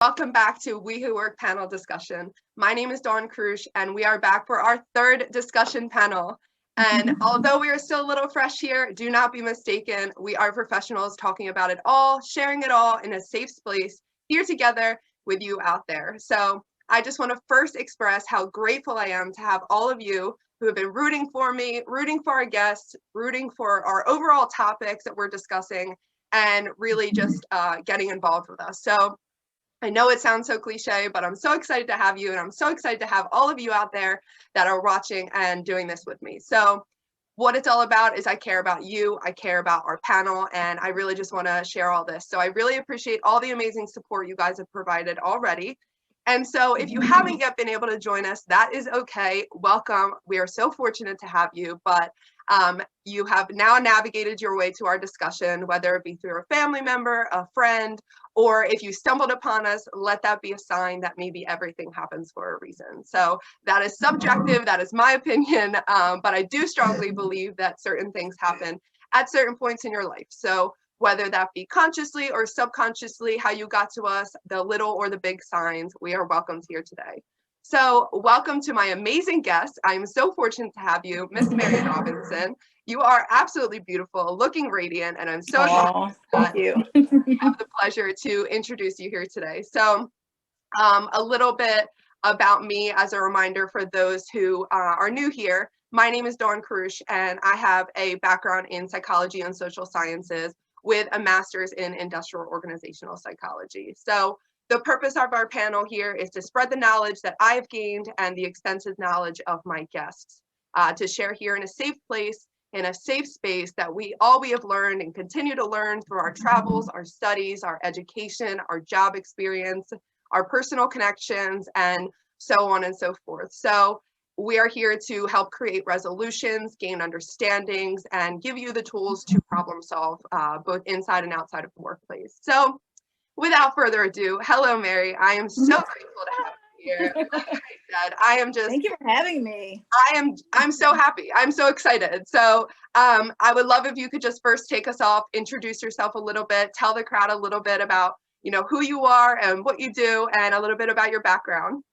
Welcome back to We Who Work panel discussion. My name is Dawn Krusch, and we are back for our third discussion panel. And although we are still a little fresh here, do not be mistaken. We are professionals talking about it all, sharing it all in a safe place here together with you out there. So I just want to first express how grateful I am to have all of you who have been rooting for me, rooting for our guests, rooting for our overall topics that we're discussing, and really just getting involved with us. So I know it sounds so cliche, but I'm so excited to have you, and I'm so excited to have all of you out there that are watching and doing this with me. So what it's all about is I care about you, I care about our panel, and I really just want to share all this. So I really appreciate all the amazing support you guys have provided already. And so if you haven't yet been able to join us, that is okay. Welcome. We are so fortunate to have you, but you have now navigated your way to our discussion, whether it be through a family member, a friend, or if you stumbled upon us, let that be a sign that maybe everything happens for a reason. So that is subjective, that is my opinion, but I do strongly believe that certain things happen at certain points in your life. So whether that be consciously or subconsciously, how you got to us, the little or the big signs, we are welcomed here today. So welcome to my amazing guest. I am so fortunate to have you, Miss Mary Robinson. You are absolutely beautiful, looking radiant, and I'm so excited thank you. have the pleasure to introduce you here today. So a little bit about me as a reminder for those who are new here. My name is Dawn Krusch, and I have a background in psychology and social sciences with a master's in industrial organizational psychology. So the purpose of our panel here is to spread the knowledge that I've gained and the extensive knowledge of my guests to share here in a safe place, in a safe space that we have learned and continue to learn through our travels, our studies, our education, our job experience, our personal connections, and so on and so forth. So we are here to help create resolutions, gain understandings, and give you the tools to problem solve both inside and outside of the workplace. So without further ado, hello, Mary. I am so grateful to have you here. Like I said, I am just— Thank you for having me. I'm so happy. I'm so excited. So I would love if you could just first take us off, introduce yourself a little bit, tell the crowd a little bit about, who you are and what you do, and a little bit about your background.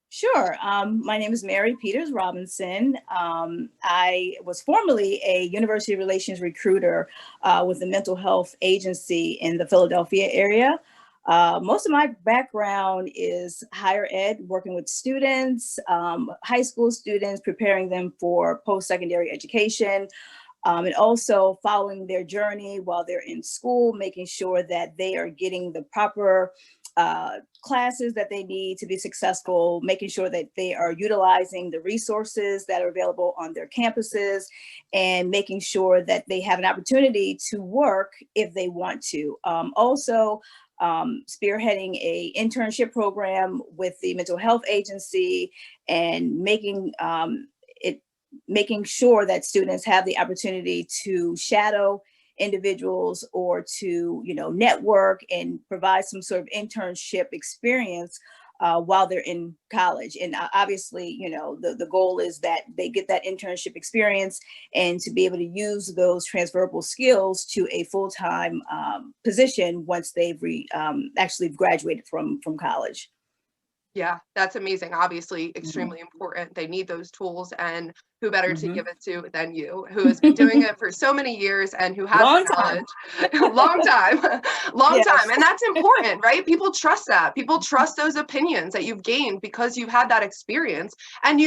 Sure. My name is Mary Peters Robinson. I was formerly a university relations recruiter with the mental health agency in the Philadelphia area. Most of my background is higher ed, working with students, high school students, preparing them for post-secondary education, and also following their journey while they're in school, making sure that they are getting the proper classes that they need to be successful, making sure that they are utilizing the resources that are available on their campuses, and making sure that they have an opportunity to work if they want to. Also, spearheading a internship program with the mental health agency and making sure that students have the opportunity to shadow individuals or to network and provide some sort of internship experience while they're in college. And obviously, the goal is that they get that internship experience and to be able to use those transferable skills to a full-time position once they've actually graduated from college. Yeah, that's amazing. Obviously, extremely important. They need those tools, and who better to give it to than you, who has been doing it for so many years and who has Long the time. knowledge. Long time, long Yes. time. And that's important, right? People trust that. People trust those opinions that you've gained because you've had that experience. And,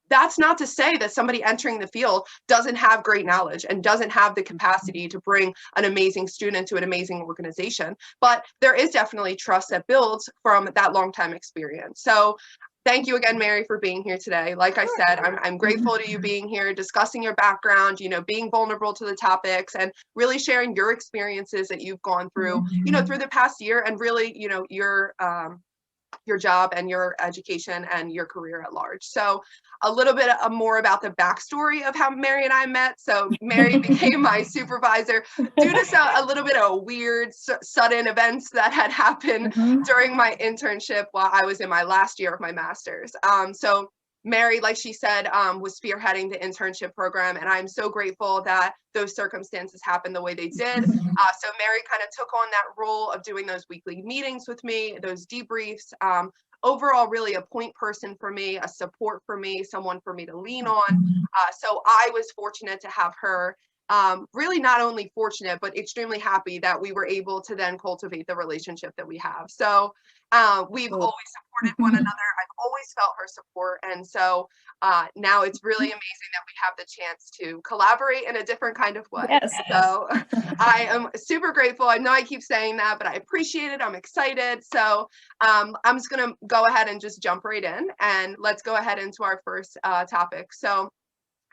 that's not to say that somebody entering the field doesn't have great knowledge and doesn't have the capacity to bring an amazing student to an amazing organization. But there is definitely trust that builds from that long time experience. So thank you again, Mary, for being here today. Like I said, I'm grateful to you being here, discussing your background, being vulnerable to the topics and really sharing your experiences that you've gone through, through the past year, and really, your job and your education and your career at large. So a little bit more about the backstory of how Mary and I met. So Mary became my supervisor due to a little bit of weird, sudden events that had happened during my internship while I was in my last year of my master's. So Mary, like she said, was spearheading the internship program, and I'm so grateful that those circumstances happened the way they did. So Mary kind of took on that role of doing those weekly meetings with me, those debriefs. Overall, really a point person for me, a support for me, someone for me to lean on. So I was fortunate to have her. Really not only fortunate, but extremely happy that we were able to then cultivate the relationship that we have. So we've always supported one another. I've always felt her support. And so now it's really amazing that we have the chance to collaborate in a different kind of way. Yes. So I am super grateful. I know I keep saying that, but I appreciate it. I'm excited. So I'm just going to go ahead and just jump right in, and let's go ahead into our first topic. So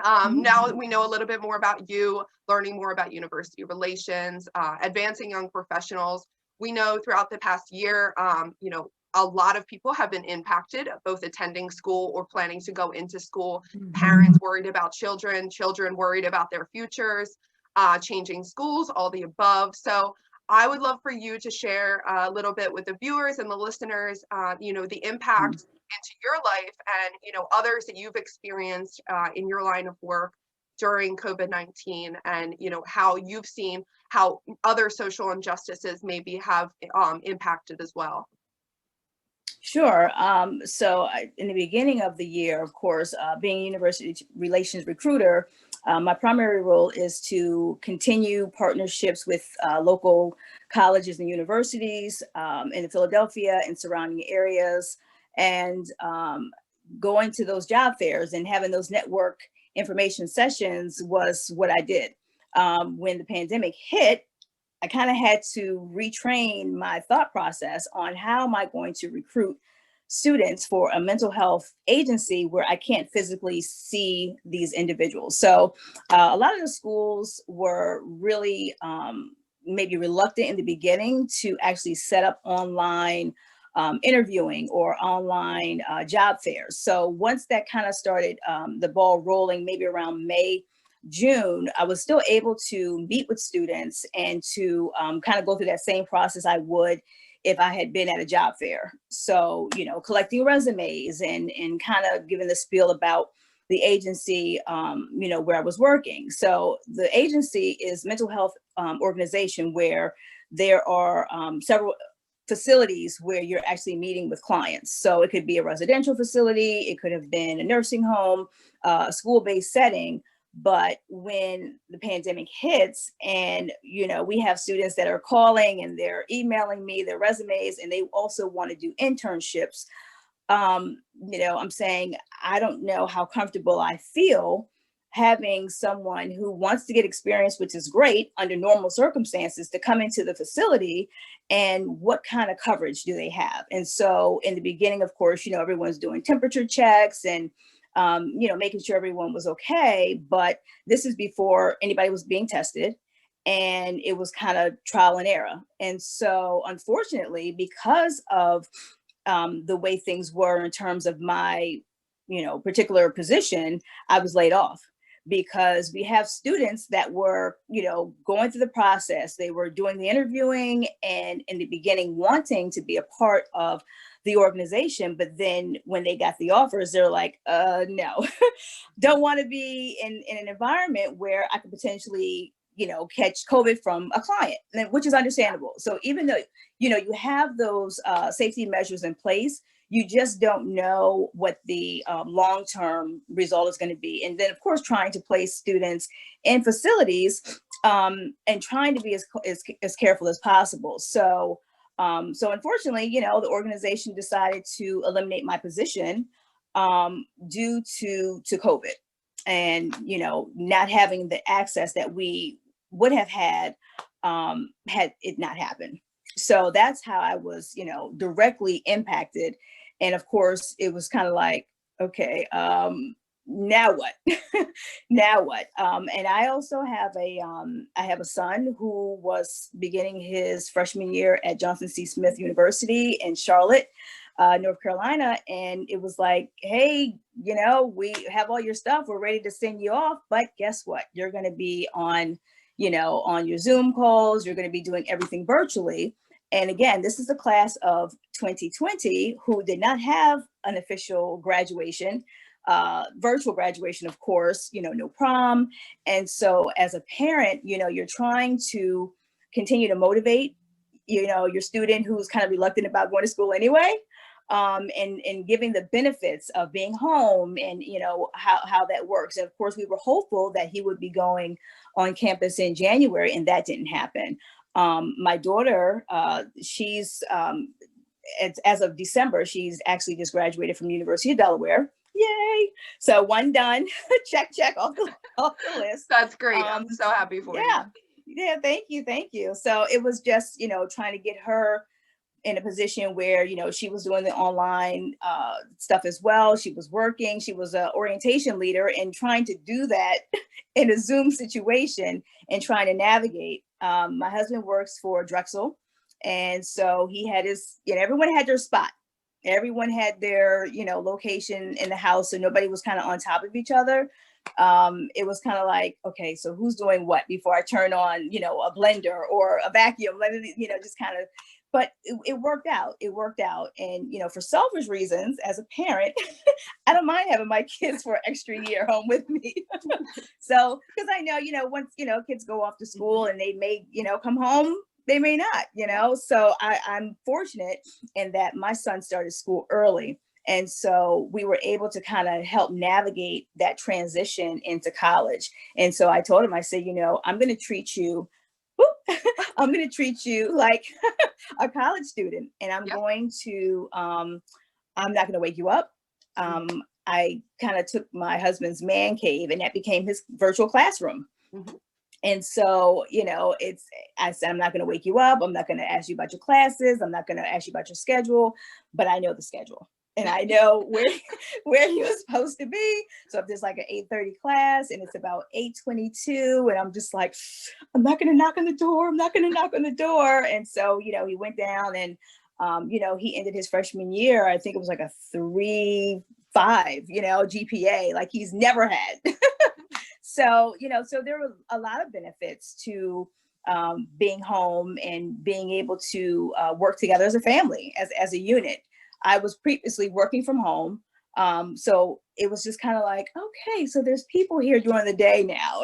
now that we know a little bit more about you, learning more about university relations, advancing young professionals, we know throughout the past year, you know, a lot of people have been impacted, both attending school or planning to go into school. Parents worried about children, children worried about their futures, changing schools, all the above. So I would love for you to share a little bit with the viewers and the listeners, you know, the impact into your life and, you know, others that you've experienced in your line of work during COVID-19, and, you know, how you've seen how other social injustices maybe have impacted as well. Sure. In the beginning of the year, of course, being a university relations recruiter, my primary role is to continue partnerships with local colleges and universities in the Philadelphia and surrounding areas, and going to those job fairs and having those network information sessions was what I did. When the pandemic hit, I kind of had to retrain my thought process on how am I going to recruit students for a mental health agency where I can't physically see these individuals. So a lot of the schools were really maybe reluctant in the beginning to actually set up online interviewing or online job fairs. So once that kind of started the ball rolling, maybe around May, June, I was still able to meet with students and to kind of go through that same process I would if I had been at a job fair. So, you know, collecting resumes and kind of giving the spiel about the agency, you know, where I was working. So the agency is mental health organization where there are several facilities where you're actually meeting with clients. So it could be a residential facility, it could have been a nursing home, a school-based setting. But when the pandemic hits and, you know, we have students that are calling and they're emailing me their resumes and they also want to do internships, you know, I'm saying, I don't know how comfortable I feel having someone who wants to get experience, which is great under normal circumstances, to come into the facility, and what kind of coverage do they have? And so in the beginning, of course, you know, everyone's doing temperature checks and you know, making sure everyone was okay. But this is before anybody was being tested, and it was kind of trial and error. And so unfortunately, because of the way things were in terms of my, you know, particular position, I was laid off, because we have students that were, you know, going through the process. They were doing the interviewing and in the beginning wanting to be a part of the organization. But then when they got the offers, they're like, no, don't want to be in an environment where I could potentially, you know, catch COVID from a client, which is understandable. So even though, you know, you have those safety measures in place, you just don't know what the long-term result is going to be. And then, of course, trying to place students in facilities and trying to be as careful as possible. So unfortunately, you know, the organization decided to eliminate my position due to COVID, and, you know, not having the access that we would have had had it not happened. So that's how I was, you know, directly impacted. And of course, it was kind of like, okay, now what? Now what? And I also have I have a son who was beginning his freshman year at Johnson C. Smith University in Charlotte, North Carolina. And it was like, hey, you know, we have all your stuff. We're ready to send you off. But guess what? You're going to be on, you know, on your Zoom calls. You're going to be doing everything virtually. And again, this is a class of 2020 who did not have an official graduation. virtual graduation, of course, no prom. And so as a parent, you're trying to continue to motivate, your student who's kind of reluctant about going to school anyway, and giving the benefits of being home and, how that works. And of course, we were hopeful that he would be going on campus in January, and that didn't happen. My daughter, she's, as of December, she's actually just graduated from the University of Delaware. Yay! So one done, check off the list. That's great. I'm so happy for you. Yeah, thank you. So it was just, trying to get her in a position where, she was doing the online stuff as well. She was working, she was an orientation leader, and trying to do that in a Zoom situation and trying to navigate. My husband works for Drexel. And so he had his, everyone had their spot. Everyone had their, location in the house. So nobody was kind of on top of each other. It was kind of like, okay, so who's doing what before I turn on, a blender or a vacuum, just kind of, but it worked out. It worked out. And, for selfish reasons, as a parent, I don't mind having my kids for an extra year home with me. So, because I know, once, kids go off to school and they may, come home, they may not, so I'm fortunate in that my son started school early. And so we were able to kind of help navigate that transition into college. And so I told him, I said, I'm going to treat you, I'm going to treat you like a college student, and I'm going to, I'm not going to wake you up. I kind of took my husband's man cave, and that became his virtual classroom. Mm-hmm. And so, I said, I'm not going to wake you up. I'm not going to ask you about your classes. I'm not going to ask you about your schedule, but I know the schedule and I know where you're supposed to be. So if there's like an 8:30 class and it's about 8:22, and I'm just like, I'm not going to knock on the door. I'm not going to knock on the door. And so, he went down and, he ended his freshman year. I think it was like a 3.5, GPA, like he's never had. So, so there were a lot of benefits to being home and being able to work together as a family, as a unit. I was previously working from home. So it was just kind of like, okay, so there's people here during the day now,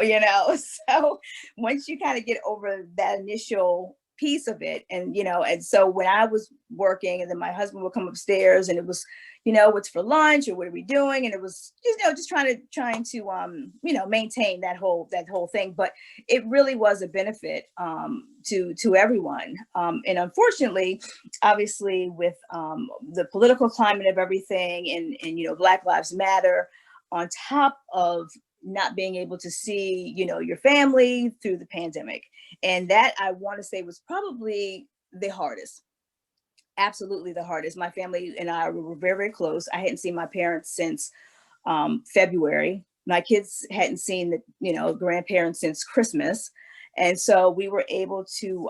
So once you kind of get over that initial piece of it, and, and so when I was working, and then my husband would come upstairs, and it was, what's for lunch, or what are we doing? And it was, just trying to maintain that whole thing. But it really was a benefit to everyone. And unfortunately, obviously, with the political climate of everything, and Black Lives Matter, on top of not being able to see, your family through the pandemic. And that, I want to say, was probably the hardest. Absolutely the hardest. My family and I were very, very close. I hadn't seen my parents since February. My kids hadn't seen the, grandparents since Christmas. And so we were able to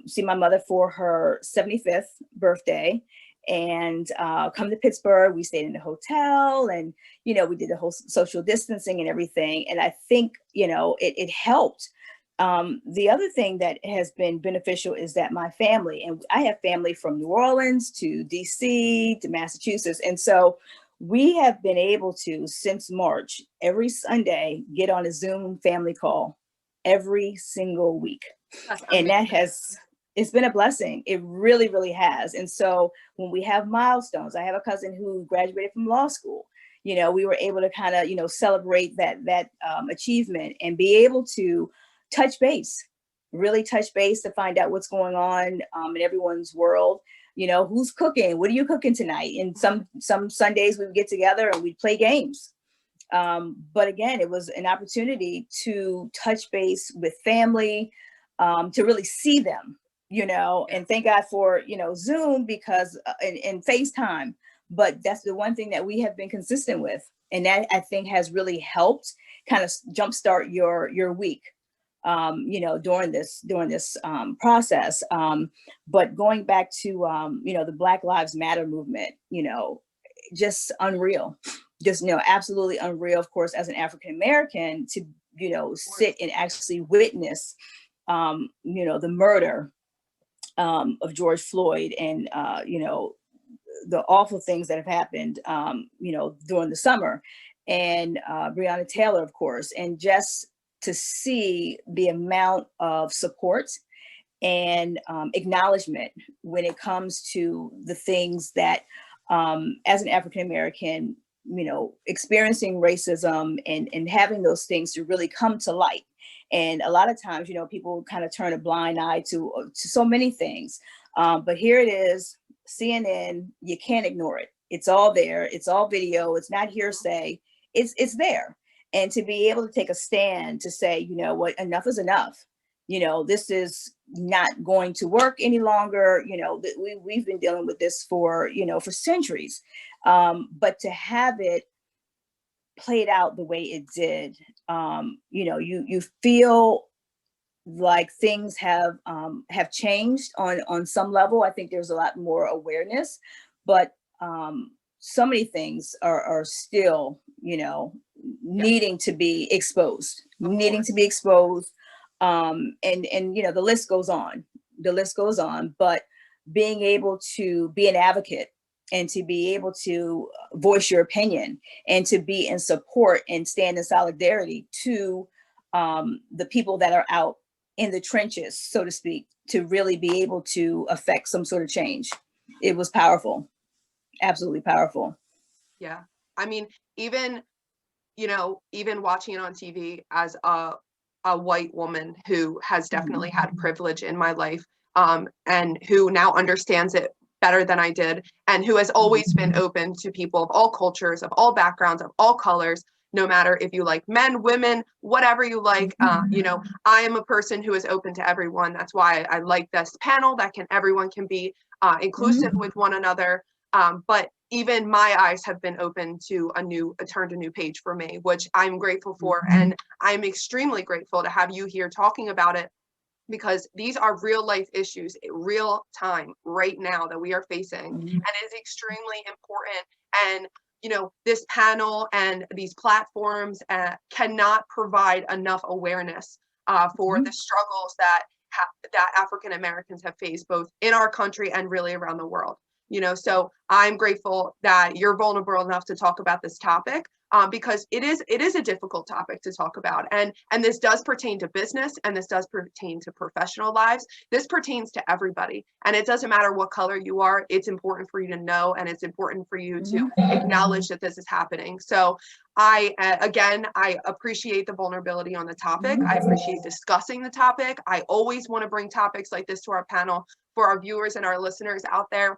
see my mother for her 75th birthday and come to Pittsburgh. We stayed in a hotel, and, we did the whole social distancing and everything. And I think, it helped. The other thing that has been beneficial is that my family, and I have family from New Orleans to DC to Massachusetts. And so we have been able to, since March, every Sunday, get on a Zoom family call every single week. And that it's been a blessing. It really, really has. And so when we have milestones, I have a cousin who graduated from law school. We were able to kind of, celebrate that achievement and be able to really touch base to find out what's going on in everyone's world. Who's cooking? What are you cooking tonight? And some Sundays we would get together and we'd play games. But again, it was an opportunity to touch base with family, to really see them, and thank God for, Zoom because and FaceTime. But that's the one thing that we have been consistent with. And that, I think, has really helped kind of jumpstart your week, during this process. But going back to, the Black Lives Matter movement, just unreal, just, absolutely unreal, of course, as an African-American to, sit and actually witness, the murder of George Floyd and, the awful things that have happened, during the summer, and Breonna Taylor, of course, and just to see the amount of support and acknowledgement when it comes to the things that, as an African American, experiencing racism and having those things to really come to light. And a lot of times, people kind of turn a blind eye to so many things. But here it is, CNN, you can't ignore it. It's all there. It's all video. It's not hearsay. It's there. And to be able to take a stand to say, you know what, enough is enough. This is not going to work any longer. We've been dealing with this for centuries. But to have it played out the way it did, you feel like things have changed on some level. I think there's a lot more awareness, but so many things are still, needing to be exposed, And the list goes on, but being able to be an advocate and to be able to voice your opinion and to be in support and stand in solidarity to the people that are out in the trenches, so to speak, to really be able to affect some sort of change. It was powerful, absolutely powerful. Yeah. I mean, even watching it on TV as a white woman who has definitely had privilege in my life, and who now understands it better than I did, and who has always been open to people of all cultures, of all backgrounds, of all colors, no matter if you like men, women, whatever you like. I am a person who is open to everyone. That's why I like this panel, that everyone can be inclusive with one another. But even my eyes have been open to turned a new page for me, which I'm grateful for. And I'm extremely grateful to have you here talking about it, because these are real life issues, real time, right now, that we are facing. And it is extremely important. And, this panel and these platforms cannot provide enough awareness for the struggles that African Americans have faced, both in our country and really around the world. So I'm grateful that you're vulnerable enough to talk about this topic, because it is a difficult topic to talk about. And this does pertain to business, and this does pertain to professional lives. This pertains to everybody. And it doesn't matter what color you are. It's important for you to know, and it's important for you to acknowledge that this is happening. So I appreciate the vulnerability on the topic. I appreciate discussing the topic. I always want to bring topics like this to our panel for our viewers and our listeners out there.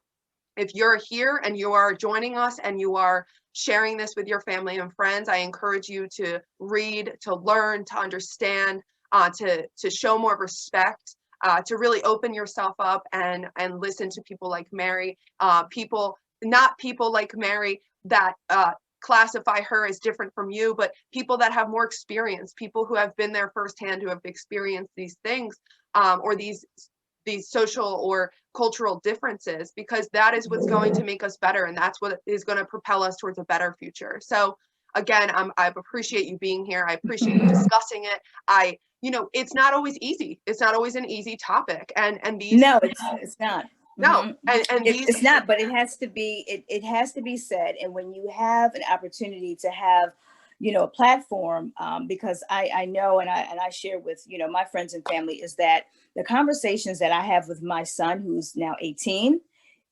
If you're here and you are joining us and you are sharing this with your family and friends, I encourage you to read, to learn, to understand, to show more respect, to really open yourself up and listen to people like Mary, not people like Mary that classify her as different from you, but people that have more experience, people who have been there firsthand, who have experienced these things, or these social or cultural differences, because that is what's going to make us better, and that's what is going to propel us towards a better future. So again, I appreciate you being here. I appreciate you discussing it. It's not always easy. It's not always an easy topic, and these it's not. No, and it's not, but it has to be. It has to be said. And when you have an opportunity to have, a platform, because I know, and I share with my friends and family, is that the conversations that I have with my son, who's now 18,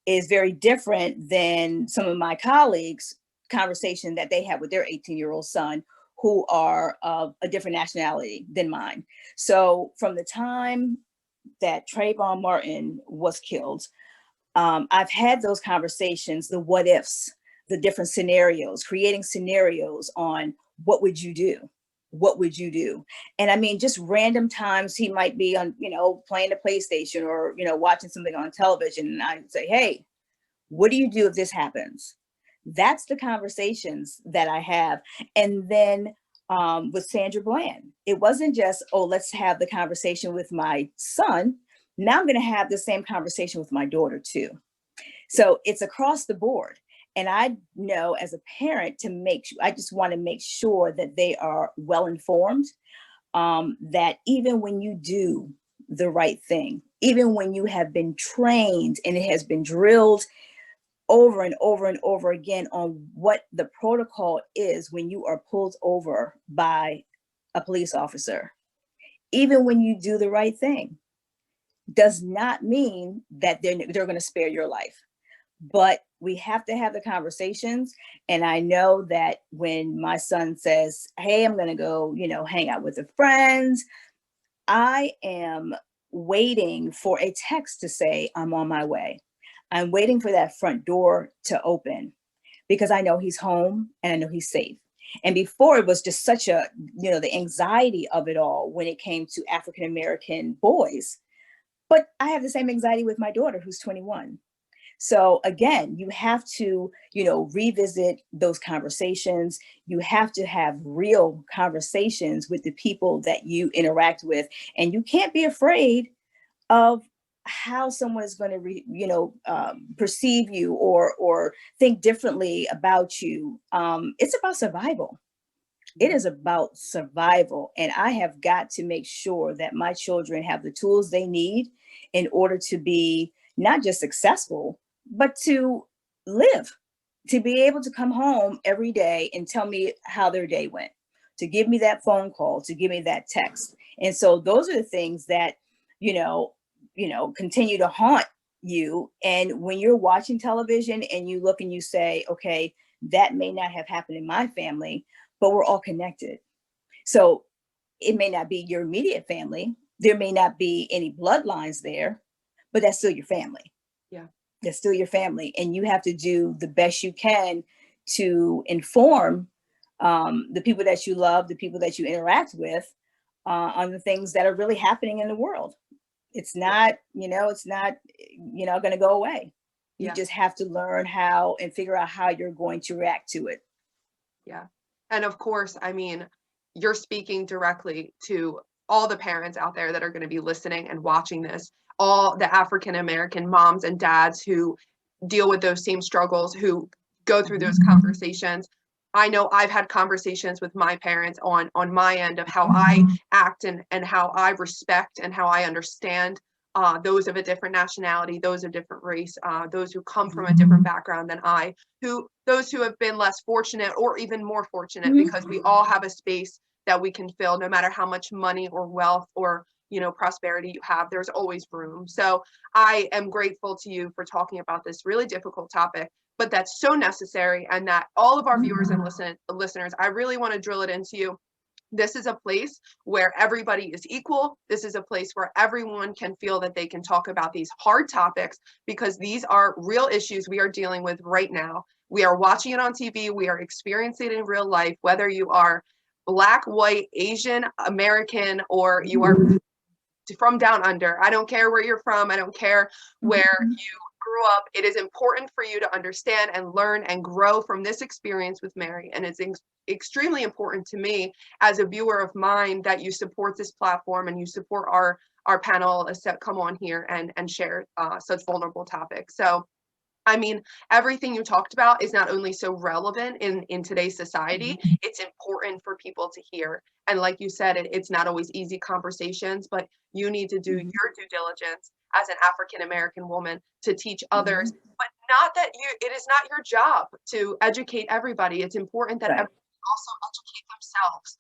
is very different than some of my colleagues' conversation that they have with their 18-year-old son, who are of a different nationality than mine. So from the time that Trayvon Martin was killed, I've had those conversations, the what ifs, the different scenarios, creating scenarios on what would you do? What would you do? And I mean, just random times he might be on, playing the PlayStation or, watching something on television. And I'd say, hey, what do you do if this happens? That's the conversations that I have. And then with Sandra Bland, it wasn't just, oh, let's have the conversation with my son. Now I'm going to have the same conversation with my daughter too. So it's across the board. And I know as a parent I just want to make sure that they are well informed, that even when you do the right thing, even when you have been trained and it has been drilled over and over and over again on what the protocol is when you are pulled over by a police officer. Even when you do the right thing, does not mean that they're going to spare your life. But we have to have the conversations. And I know that when my son says, hey, I'm going to go, hang out with the friends, I am waiting for a text to say, I'm on my way. I'm waiting for that front door to open because I know he's home and I know he's safe. And before, it was just such a, the anxiety of it all when it came to African-American boys. But I have the same anxiety with my daughter, who's 21. So again, you have to, revisit those conversations. You have to have real conversations with the people that you interact with. And you can't be afraid of how someone is going to, perceive you or think differently about you. It's about survival. It is about survival. And I have got to make sure that my children have the tools they need in order to be not just successful, but to live, to be able to come home every day and tell me how their day went, to give me that phone call, to give me that text. And so those are the things that, continue to haunt you. And when you're watching television and you look and you say, okay, that may not have happened in my family, but we're all connected. So it may not be your immediate family. There may not be any bloodlines there, but that's still your family. Yeah. That's still your family. And you have to do the best you can to inform the people that you love, the people that you interact with on the things that are really happening in the world. It's not, it's not, going to go away. You just have to learn how and figure out how you're going to react to it. Yeah. And of course, I mean, you're speaking directly to all the parents out there that are going to be listening and watching this, all the African-American moms and dads who deal with those same struggles, who go through those conversations. I know I've had conversations with my parents on my end of how I act and how I respect and how I understand those of a different nationality, those of different race, those who come from a different background than I, those who have been less fortunate or even more fortunate, because we all have a space that we can fill, no matter how much money or wealth or prosperity you have. There's always room. So I am grateful to you for talking about this really difficult topic, but that's so necessary, and that all of our viewers and listeners, I really want to drill it into you. This is a place where everybody is equal. This is a place where everyone can feel that they can talk about these hard topics, because these are real issues we are dealing with right now. We are watching it on TV. We are experiencing it in real life, whether you are Black, white, Asian, American, or you are from down under. I don't care where you're from. I don't care where you grew up. It is important for you to understand and learn and grow from this experience with Mary. And it's extremely important to me as a viewer of mine that you support this platform and you support our panelists that come on here and share such vulnerable topics. So I mean, everything you talked about is not only so relevant in today's society, it's important for people to hear. And like you said, it's not always easy conversations, but you need to do your due diligence as an African-American woman to teach others, but not that it is not your job to educate everybody. It's important that everyone also educate themselves,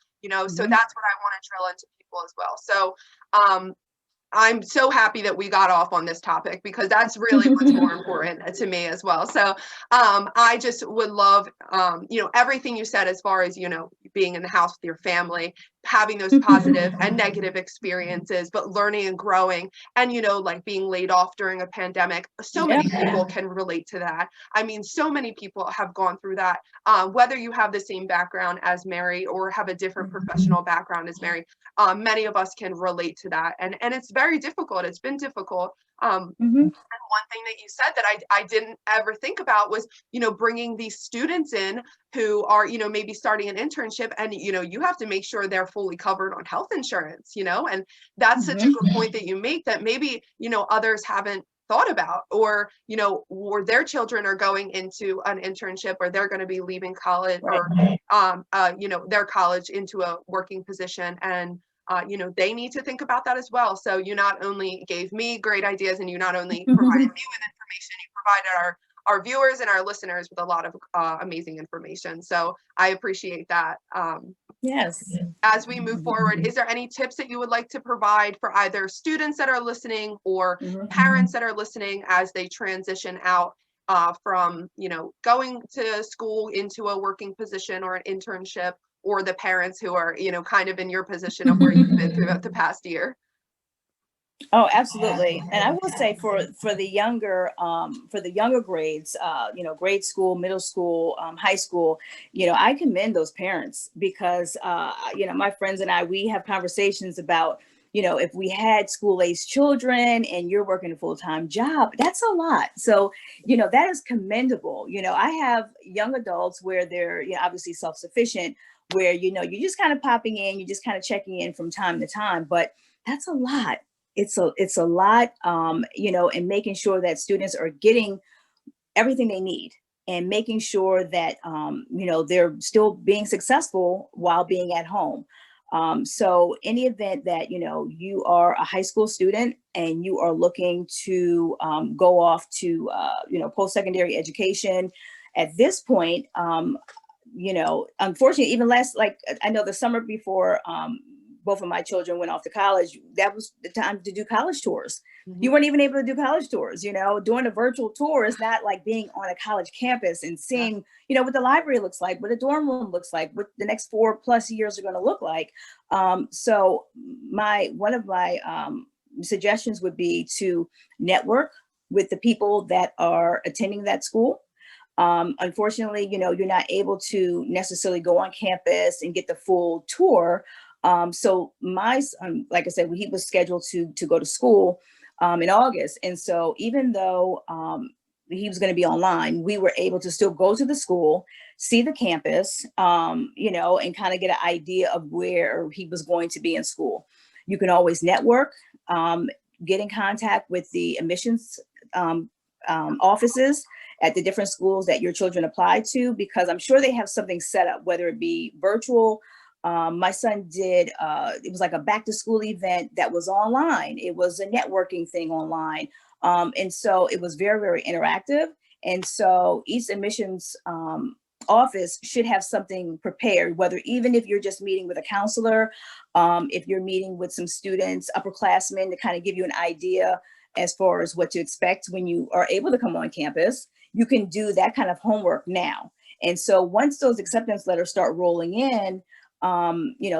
so that's what I want to drill into people as well. So, I'm so happy that we got off on this topic, because that's really what's more important to me as well. So I just would love, everything you said as far as, being in the house with your family, having those positive and negative experiences, but learning and growing, and, like being laid off during a pandemic. So many people can relate to that. I mean, so many people have gone through that, whether you have the same background as Mary or have a different professional background as Mary. Many of us can relate to that. And it's very difficult. It's been difficult. And one thing that you said that I didn't ever think about was, bringing these students in who are, maybe starting an internship, and, you have to make sure they're fully covered on health insurance, and that's such a good point that you make, that maybe, others haven't thought about, or their children are going into an internship, or they're going to be leaving college, or their college into a working position, and they need to think about that as well. So you not only gave me great ideas, and you not only provided me with information, you provided our viewers and our listeners with a lot of amazing information. So I appreciate that. Yes. As we move forward, is there any tips that you would like to provide for either students that are listening or parents that are listening as they transition out from, going to school into a working position or an internship, or the parents who are, kind of in your position of where you've been throughout the past year? Oh, absolutely. And I will say for the younger grades, grade school, middle school, high school, I commend those parents because my friends and I, we have conversations about, if we had school-aged children and you're working a full-time job, that's a lot. So, that is commendable. I have young adults where they're obviously self-sufficient, where, you're just kind of popping in, you're just kind of checking in from time to time, but that's a lot. It's a lot, and making sure that students are getting everything they need and making sure that, they're still being successful while being at home. So in the event that, you are a high school student and you are looking to go off to, post-secondary education at this point, unfortunately, even I know the summer before, both of my children went off to college, that was the time to do college tours. You weren't even able to do college tours, doing a virtual tour is not like being on a college campus and seeing, what the library looks like, what a dorm room looks like, what the next 4+ years are going to look like. So one of my suggestions would be to network with the people that are attending that school. Unfortunately, you're not able to necessarily go on campus and get the full tour. So my son, like I said, he was scheduled to go to school in August. And so even though he was going to be online, we were able to still go to the school, see the campus, and kind of get an idea of where he was going to be in school. You can always network, get in contact with the admissions offices at the different schools that your children apply to, because I'm sure they have something set up, whether it be virtual. My son did, it was like a back to school event that was online. It was a networking thing online. And so it was very, very interactive. And so each admissions office should have something prepared, whether even if you're just meeting with a counselor, if you're meeting with some students, upperclassmen, to kind of give you an idea as far as what to expect when you are able to come on campus. You can do that kind of homework now. And so once those acceptance letters start rolling in,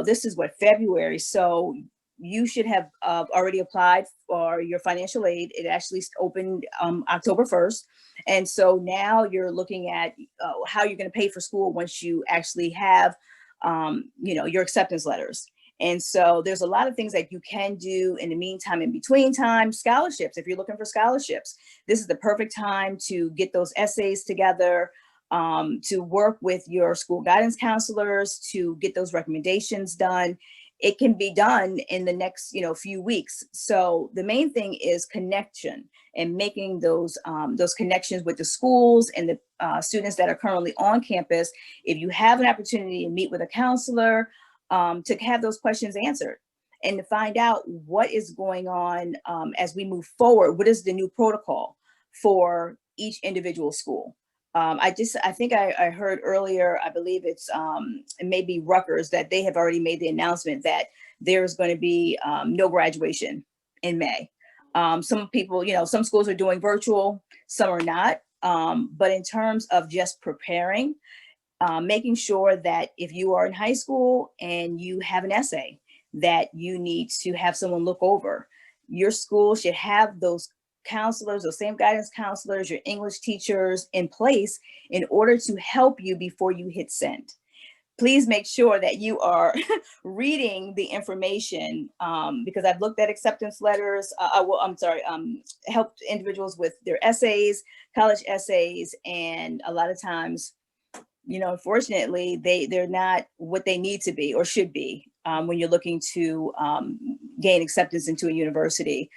this is February. So you should have already applied for your financial aid. It actually opened October 1st. And so now you're looking at how you're going to pay for school once you actually have, your acceptance letters. And so there's a lot of things that you can do in the meantime, in between time. Scholarships, if you're looking for scholarships, this is the perfect time to get those essays together, to work with your school guidance counselors to get those recommendations done. It can be done in the next, few weeks. So the main thing is connection and making those connections with the schools and the students that are currently on campus. If you have an opportunity to meet with a counselor, to have those questions answered and to find out what is going on as we move forward. What is the new protocol for each individual school? I think I heard earlier, I believe it may be Rutgers, that they have already made the announcement that there's going to be no graduation in May. Some people, some schools are doing virtual, some are not. But in terms of just preparing, making sure that if you are in high school and you have an essay that you need to have someone look over, your school should have those counselors, those same guidance counselors, your English teachers in place in order to help you before you hit send. Please make sure that you are reading the information, because I've looked at acceptance letters. Helped individuals with their essays, college essays, and a lot of times, unfortunately, they're not what they need to be or should be when you're looking to gain acceptance into a university.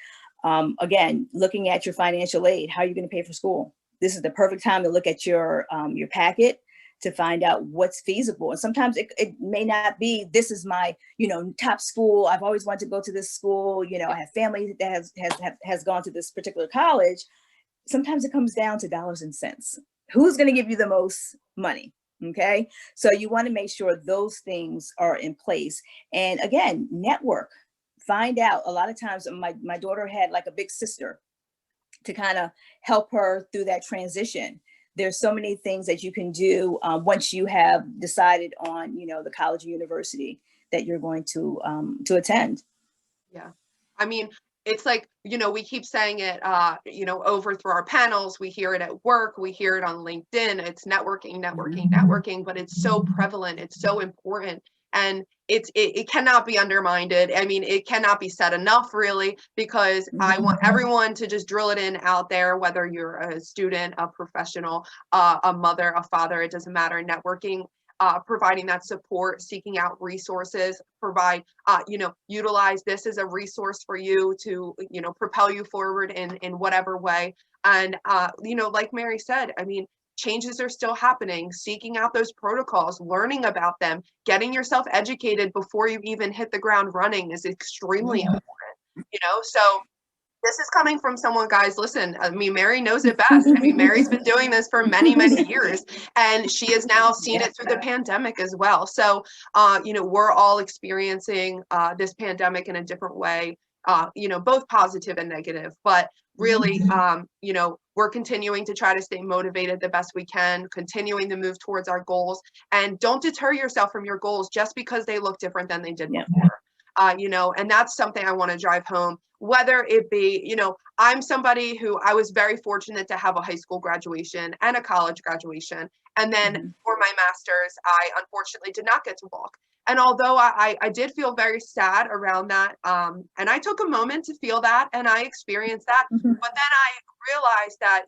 Again, looking at your financial aid, how are you going to pay for school? This is the perfect time to look at your packet to find out what's feasible. And sometimes it may not be, this is my, top school. I've always wanted to go to this school. I have family that has gone to this particular college. sometimes it comes down to dollars and cents. Who's going to give you the most money? Okay. So you want to make sure those things are in place. And again, network, find out. A lot of times my daughter had like a big sister to kind of help her through that transition. There's so many things that you can do once you have decided on, the college or university that you're going to attend. Yeah. I mean, it's like, we keep saying it, over through our panels, we hear it at work, we hear it on LinkedIn, it's networking, but it's so prevalent, it's so important. And it cannot be undermined. I mean, it cannot be said enough, really, because I want everyone to just drill it in out there, whether you're a student, a professional, a mother, a father, it doesn't matter. Networking, providing that support, seeking out resources, utilize this as a resource for you to, propel you forward in whatever way. And, like Mary said, I mean, changes are still happening. Seeking out those protocols, learning about them, getting yourself educated before you even hit the ground running is extremely important, So this is coming from someone, guys, listen, I mean, Mary knows it best. I mean, Mary's been doing this for many, many years, and she has now seen it through the pandemic as well. So, we're all experiencing this pandemic in a different way, both positive and negative, but really, we're continuing to try to stay motivated the best we can, continuing to move towards our goals, and don't deter yourself from your goals just because they look different than they did before. And that's something I want to drive home, whether it be, I'm somebody who I was very fortunate to have a high school graduation and a college graduation. And then for my master's, I unfortunately did not get to walk. And although I did feel very sad around that, and I took a moment to feel that and I experienced that, but then I realized that,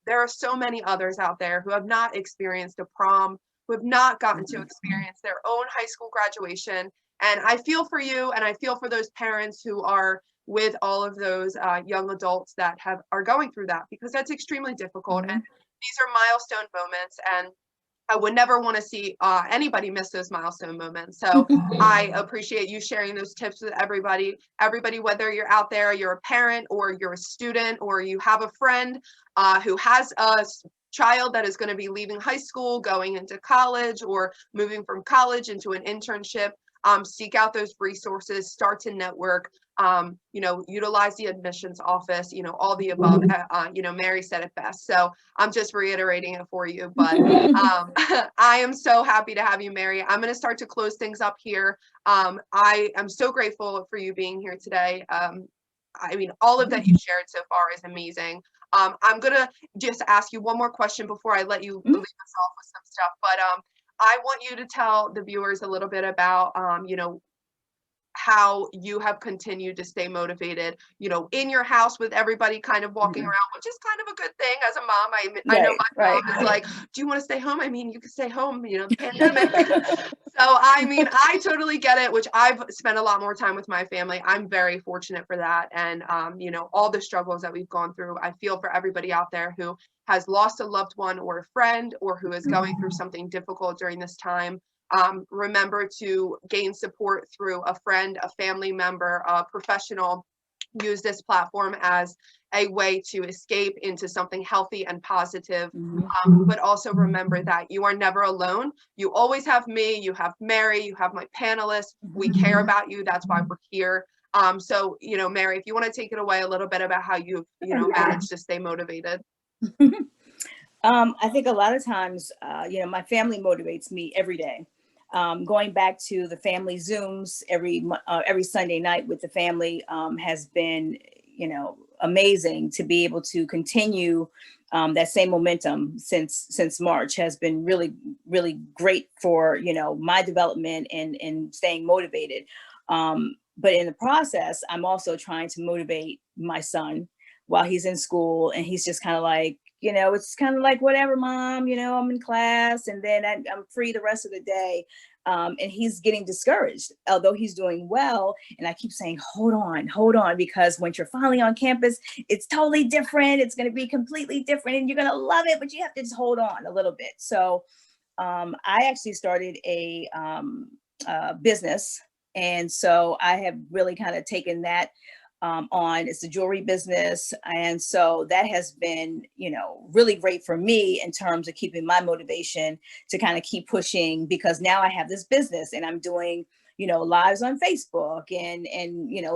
there are so many others out there who have not experienced a prom, who have not gotten to experience their own high school graduation. And I feel for you, and I feel for those parents who are with all of those young adults that are going through that, because that's extremely difficult. And these are milestone moments, and I would never want to see anybody miss those milestone moments. So I appreciate you sharing those tips with everybody. Everybody, whether you're out there, you're a parent, or you're a student, or you have a friend who has a child that is going to be leaving high school, going into college, or moving from college into an internship. Seek out those resources, start to network, utilize the admissions office, all the above. Mary said it best. So I'm just reiterating it for you, but I am so happy to have you, Mary. I'm going to start to close things up here. I am so grateful for you being here today. I mean, all of that you shared so far is amazing. I'm going to just ask you one more question before I let you leave us off with some stuff, but I want you to tell the viewers a little bit about, how you have continued to stay motivated, in your house with everybody kind of walking around, which is kind of a good thing as a mom. I know my mom is like, do you want to stay home? I mean, you can stay home, the pandemic. So, I mean, I totally get it, which I've spent a lot more time with my family. I'm very fortunate for that. And, all the struggles that we've gone through, I feel for everybody out there who has lost a loved one or a friend, or who is going through something difficult during this time. Remember to gain support through a friend, a family member, a professional. Use this platform as a way to escape into something healthy and positive. But also remember that you are never alone. You always have me, you have Mary, you have my panelists. We care about you. That's why we're here. So, Mary, if you want to take it away a little bit about how you've, managed to stay motivated. I think a lot of times, my family motivates me every day. Going back to the family Zooms every Sunday night with the family has been, amazing. To be able to continue that same momentum since March has been really, really great for, my development and staying motivated. But in the process, I'm also trying to motivate my son while he's in school, and he's just kind of like, it's kind of like, whatever, mom, I'm in class, and then I'm free the rest of the day. And he's getting discouraged, although he's doing well. And I keep saying, hold on, because when you're finally on campus, it's totally different. It's going to be completely different, and you're going to love it, but you have to just hold on a little bit. So I actually started a business. And so I have really kind of taken that on. It's a jewelry business. And so that has been, really great for me in terms of keeping my motivation to kind of keep pushing, because now I have this business and I'm doing, lives on Facebook and,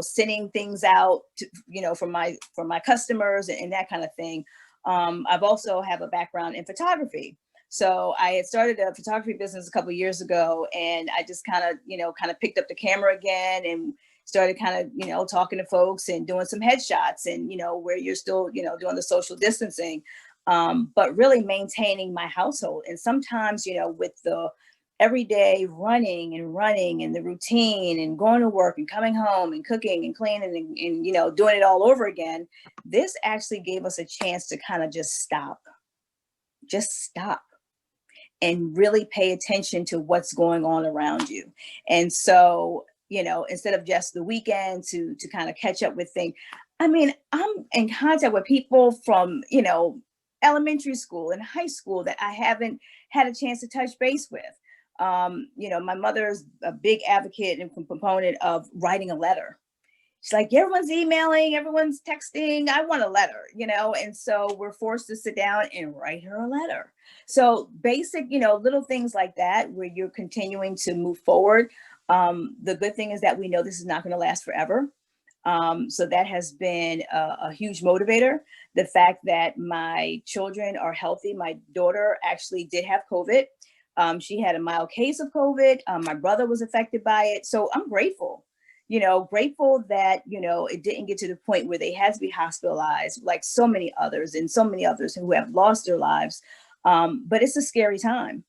sending things out to, for my customers and that kind of thing. I've also have a background in photography. So I had started a photography business a couple of years ago, and I just kind of picked up the camera again and started kind of, talking to folks and doing some headshots and, where you're still, doing the social distancing, but really maintaining my household. And sometimes, with the everyday running and the routine and going to work and coming home and cooking and cleaning and doing it all over again, this actually gave us a chance to kind of just stop and really pay attention to what's going on around you. And so, instead of just the weekend to kind of catch up with things, I mean, I'm in contact with people from, elementary school and high school that I haven't had a chance to touch base with. My mother's a big advocate and proponent of writing a letter. She's like, everyone's emailing, everyone's texting, I want a letter, and so we're forced to sit down and write her a letter. So basic, little things like that, where you're continuing to move forward. The good thing is that we know this is not going to last forever. So that has been a huge motivator. The fact that my children are healthy. My daughter actually did have COVID. She had a mild case of COVID. My brother was affected by it. So I'm grateful. Grateful that, it didn't get to the point where they had to be hospitalized like so many others who have lost their lives. But it's a scary time.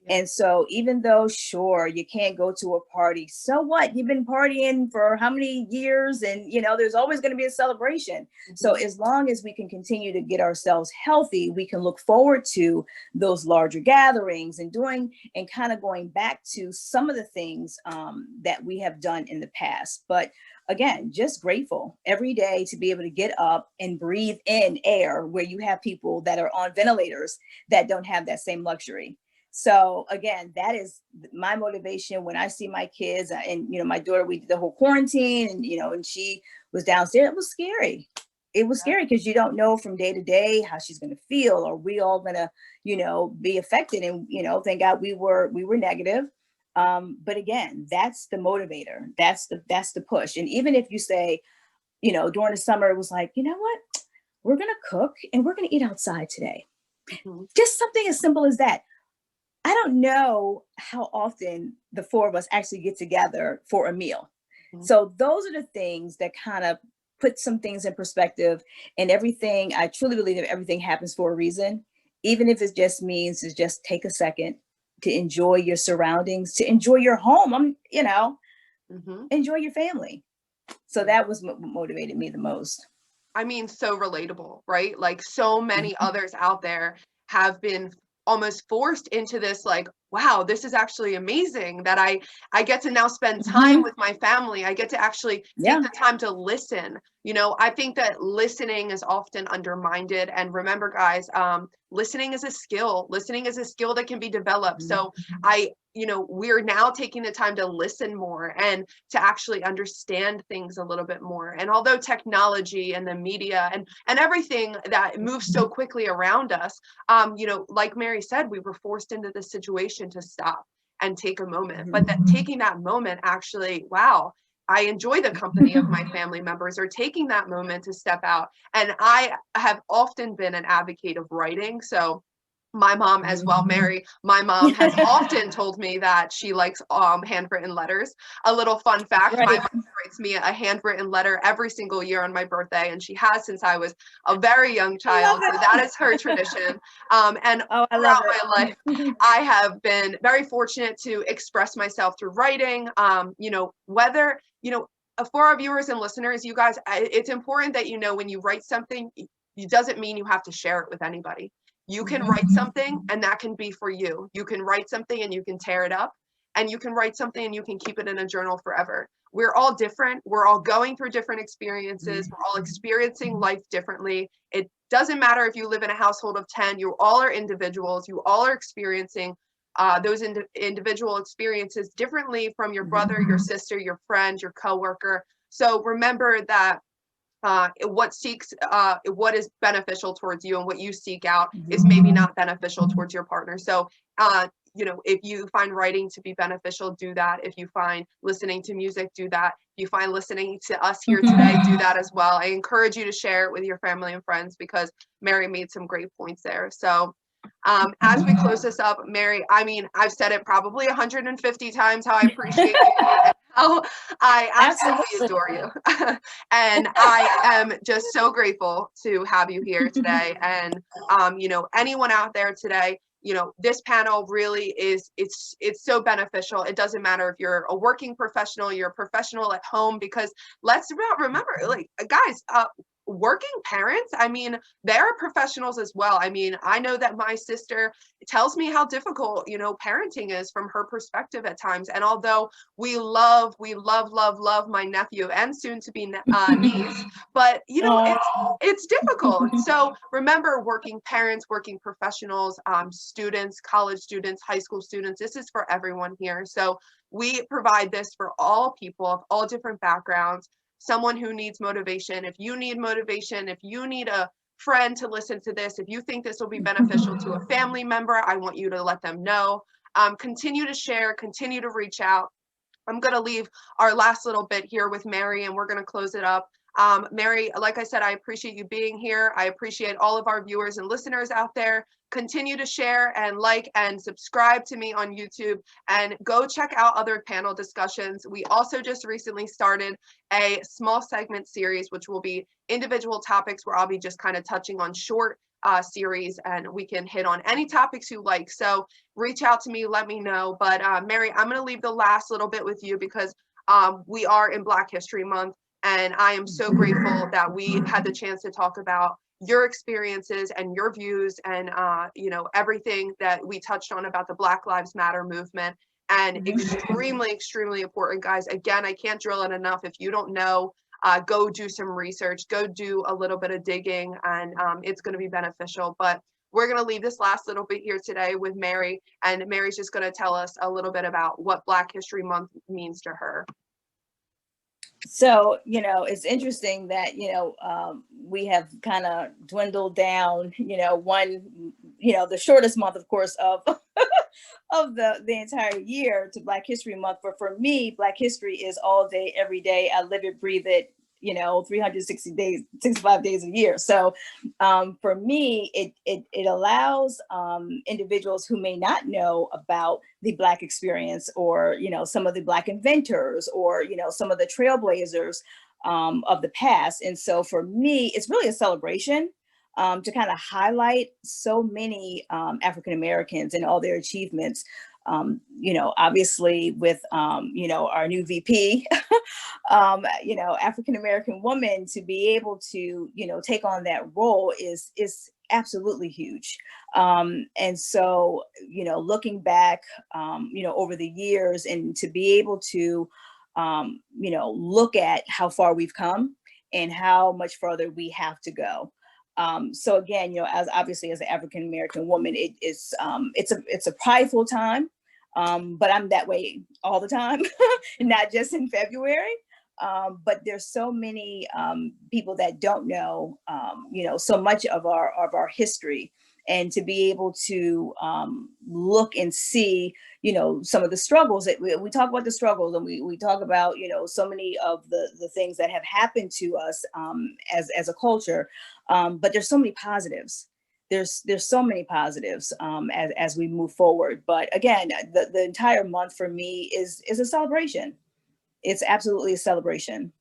And so even though, sure, you can't go to a party, so what? You've been partying for how many years? And, there's always going to be a celebration. Mm-hmm. So as long as we can continue to get ourselves healthy, we can look forward to those larger gatherings and kind of going back to some of the things that we have done in the past. But again, just grateful every day to be able to get up and breathe in air where you have people that are on ventilators that don't have that same luxury. So again, that is my motivation when I see my kids and, my daughter, we did the whole quarantine and, and she was downstairs. It was scary. It was scary because you don't know from day to day how she's going to feel. Are we all going to, be affected? And, thank God we were negative. But again, that's the motivator. That's the push. And even if you say, during the summer, it was like, you know what, we're going to cook and we're going to eat outside today. Mm-hmm. Just something as simple as that. I don't know how often the four of us actually get together for a meal. Mm-hmm. So those are the things that kind of put some things in perspective, and everything. I truly believe that everything happens for a reason, even if it just means to just take a second to enjoy your surroundings, to enjoy your home, mm-hmm. Enjoy your family. So that was what motivated me the most. I mean, so relatable, right? Like so many mm-hmm. others out there have been almost forced into this, like, wow, this is actually amazing that I get to now spend time mm-hmm. with my family. I get to actually take the time to listen. I think that listening is often undermined. And remember, guys, listening is a skill. Listening is a skill that can be developed. Mm-hmm. So we're now taking the time to listen more and to actually understand things a little bit more. And although technology and the media and everything that moves so quickly around us, like Mary said, we were forced into this situation to stop and take a moment. But that taking that moment actually, wow, I enjoy the company of my family members, or taking that moment to step out. And I have often been an advocate of writing. So my mom as well, Mary, my mom has often told me that she likes handwritten letters. A little fun fact, right. My mom writes me a handwritten letter every single year on my birthday, and she has since I was a very young child. So that is her tradition. And throughout my life, I have been very fortunate to express myself through writing. Whether, for our viewers and listeners, you guys, it's important that when you write something, it doesn't mean you have to share it with anybody. You can write something and that can be for you. You can write something and you can tear it up, and you can write something and you can keep it in a journal forever. We're all different. We're all going through different experiences. We're all experiencing life differently. It doesn't matter if you live in a household of 10, you all are individuals. You all are experiencing those individual experiences differently from your brother, your sister, your friend, your coworker. So remember that what is beneficial towards you, and what you seek out is maybe not beneficial towards your partner. So if you find writing to be beneficial, do that. If you find listening to music, do that. If you find listening to us here today, do that as well. I encourage you to share it with your family and friends, because Mary made some great points there. So as we close this up, Mary, I mean, I've said it probably 150 times how I appreciate you and how I absolutely adore you. And I am just so grateful to have you here today. And, anyone out there today, this panel really is, it's so beneficial. It doesn't matter if you're a working professional, you're a professional at home, because let's remember, like, guys, working parents, I mean, they're professionals as well. I mean, I know that my sister tells me how difficult, parenting is from her perspective at times. And although we love my nephew and soon to be niece, but it's difficult. So remember, working parents, working professionals, students, college students, high school students, this is for everyone here. So we provide this for all people of all different backgrounds. Someone who needs motivation, if you need motivation, if you need a friend to listen to this, if you think this will be beneficial to a family member, I want you to let them know. Continue to share, continue to reach out. I'm going to leave our last little bit here with Mary, and we're going to close it up. Mary, like I said, I appreciate you being here. I appreciate all of our viewers and listeners out there. Continue to share and like and subscribe to me on YouTube, and go check out other panel discussions. We also just recently started a small segment series, which will be individual topics where I'll be just kind of touching on short series, and we can hit on any topics you like. So reach out to me, let me know. But Mary, I'm going to leave the last little bit with you, because we are in Black History Month. And I am so grateful that we had the chance to talk about your experiences and your views, and everything that we touched on about the Black Lives Matter movement. And extremely important, guys. Again, I can't drill it enough. If you don't know, go do some research, go do a little bit of digging, and it's going to be beneficial. But we're going to leave this last little bit here today with Mary, and Mary's just going to tell us a little bit about what Black History Month means to her. So, it's interesting that, we have kind of dwindled down, the shortest month, of course, of of the entire year to Black History Month. But for me, Black history is all day, every day. I live it, breathe it, 360 days, 65 days a year. So for me, it allows individuals who may not know about the Black experience, or, some of the Black inventors, or, some of the trailblazers of the past. And so for me, it's really a celebration to kind of highlight so many African Americans and all their achievements. Obviously with, our new VP, African American woman, to be able to, take on that role is absolutely huge. And so, looking back, over the years, and to be able to, look at how far we've come and how much further we have to go. So again, as obviously as an African American woman, it's a prideful time. But I'm that way all the time, not just in February. But there's so many people that don't know, so much of our history, and to be able to look and see, some of the struggles that we talk about, the struggles, and we talk about, so many of the things that have happened to us as a culture. But there's so many positives. There's so many positives as we move forward. But again, the entire month for me is a celebration. It's absolutely a celebration.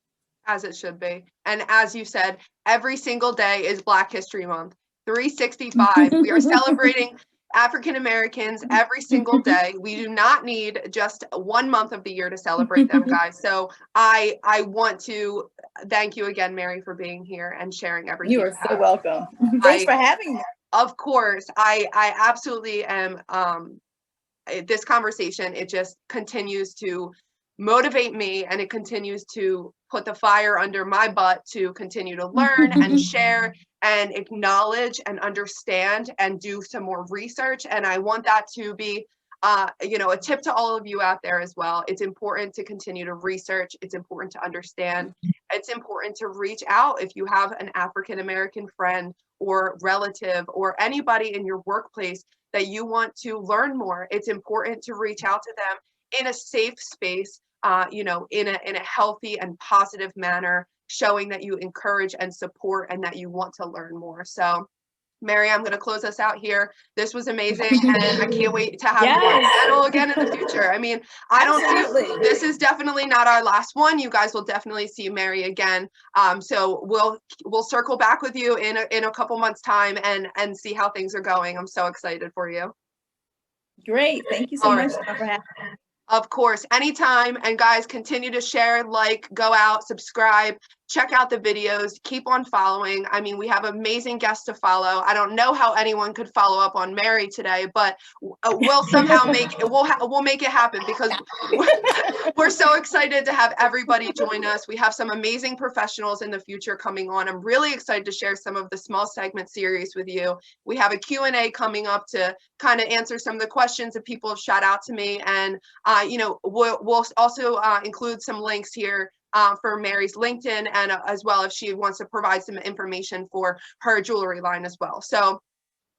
As it should be. And as you said, every single day is Black History Month. 365. We are celebrating African Americans every single day. We do not need just 1 month of the year to celebrate them, guys. So I want to thank you again, Mary, for being here and sharing everything. You are so welcome. Thanks for having me. Of course. I absolutely am. This conversation, it just continues to motivate me, and it continues to put the fire under my butt to continue to learn and share and acknowledge and understand and do some more research. And I want that to be a tip to all of you out there as well. It's important to continue to research. It's important to understand. it's important to reach out if you have an African American friend or relative or anybody in your workplace that you want to learn more. It's important to reach out to them in a safe space, you know, in a healthy and positive manner, showing that you encourage and support and that you want to learn more. So Mary, I'm going to close us out here. This was amazing, and I can't wait to have you on the panel again in the future. I mean, I don't think this is definitely not our last one. You guys will definitely see Mary again. So we'll circle back with you in a couple months' time and see how things are going. I'm so excited for you. Great. Thank you so much for having me. Of course, anytime. And guys, continue to share, like, go out, subscribe, check out the videos, keep on following. I mean, we have amazing guests to follow. I don't know how anyone could follow up on Mary today, but we'll somehow make it, we'll make it happen, because we're so excited to have everybody join us. We have some amazing professionals in the future coming on. I'm really excited to share some of the small segment series with you. We have a Q&A coming up to kind of answer some of the questions that people have shot out to me. And you know, we'll also include some links here for Mary's LinkedIn, and as well if she wants to provide some information for her jewelry line as well. So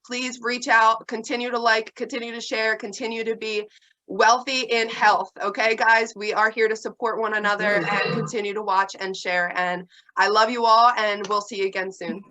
please reach out, continue to like, continue to share, continue to be wealthy in health. Okay, guys, we are here to support one another and continue to watch and share. And I love you all, and we'll see you again soon.